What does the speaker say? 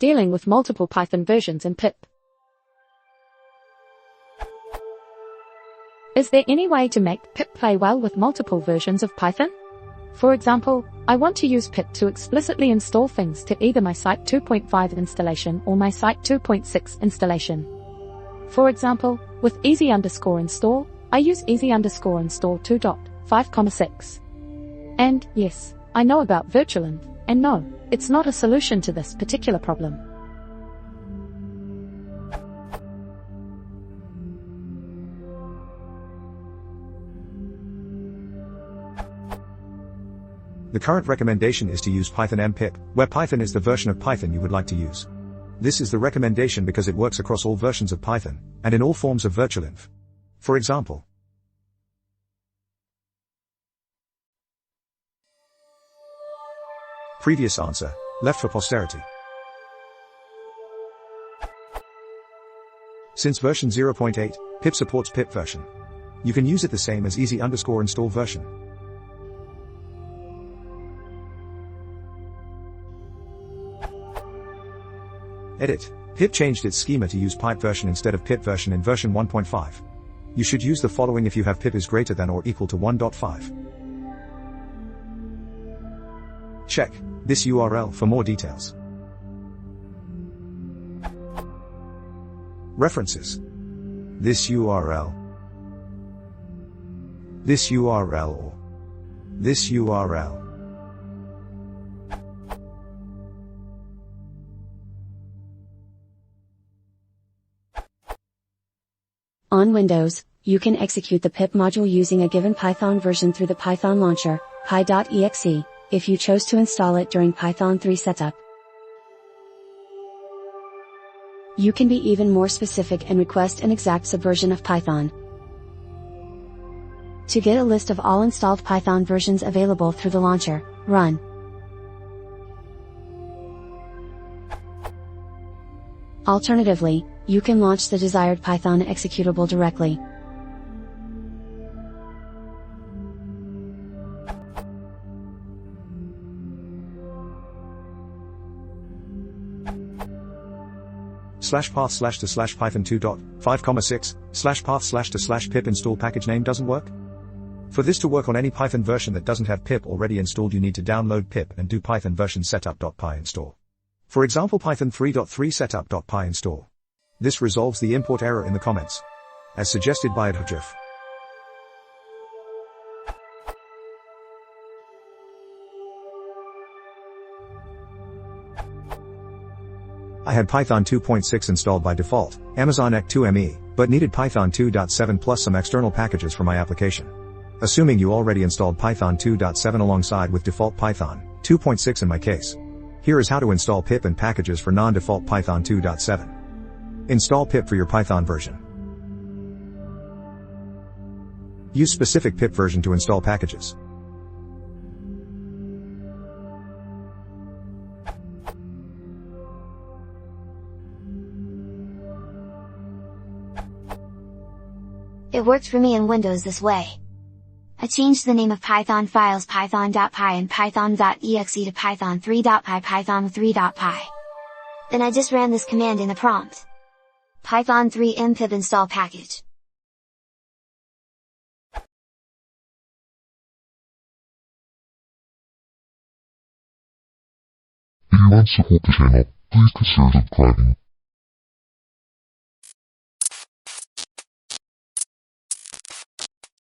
dealing with multiple Python versions in PIP. Is there any way to make PIP play well with multiple versions of Python? For example, I want to use PIP to explicitly install things to either my Site 2.5 installation or my Site 2.6 installation. For example, with easy_install, I use easy_install 2.5,6. And, yes, I know about virtualenv, and no, it's not a solution to this particular problem. The current recommendation is to use Python mpip, where Python is the version of Python you would like to use. This is the recommendation because it works across all versions of Python, and in all forms of virtualenv. For example, previous answer, left for posterity. Since version 0.8, pip supports pip version. You can use it the same as easy_install version. Edit. Pip changed its schema to use pipe version instead of pip version in version 1.5. You should use the following if you have pip is greater than or equal to 1.5. Check this URL for more details. References. This URL. This URL or this URL. On Windows, you can execute the pip module using a given Python version through the Python launcher, py.exe, if you chose to install it during Python 3 setup. You can be even more specific and request an exact subversion of Python. To get a list of all installed Python versions available through the launcher, run Alternatively, you can launch the desired Python executable directly. /path/ python 2.5,6 /path/ /pip install package name doesn't work? For this to work on any Python version that doesn't have pip already installed, you need to download pip and do Python version setup.py install. For example, Python 3.3 setup.py install. This resolves the import error in the comments, as suggested by adhjf. I had Python 2.6 installed by default, Amazon EC2ME, but needed Python 2.7 plus some external packages for my application. Assuming you already installed Python 2.7 alongside with default Python 2.6 in my case. Here is how to install pip and packages for non-default Python 2.7. Install pip for your Python version. Use specific pip version to install packages. It worked for me in Windows this way. I changed the name of Python files python.py and python.exe to python3.py python3.py. Then I just ran this command in the prompt. Python 3 mpip install package. If you want to support the channel, please consider subscribing.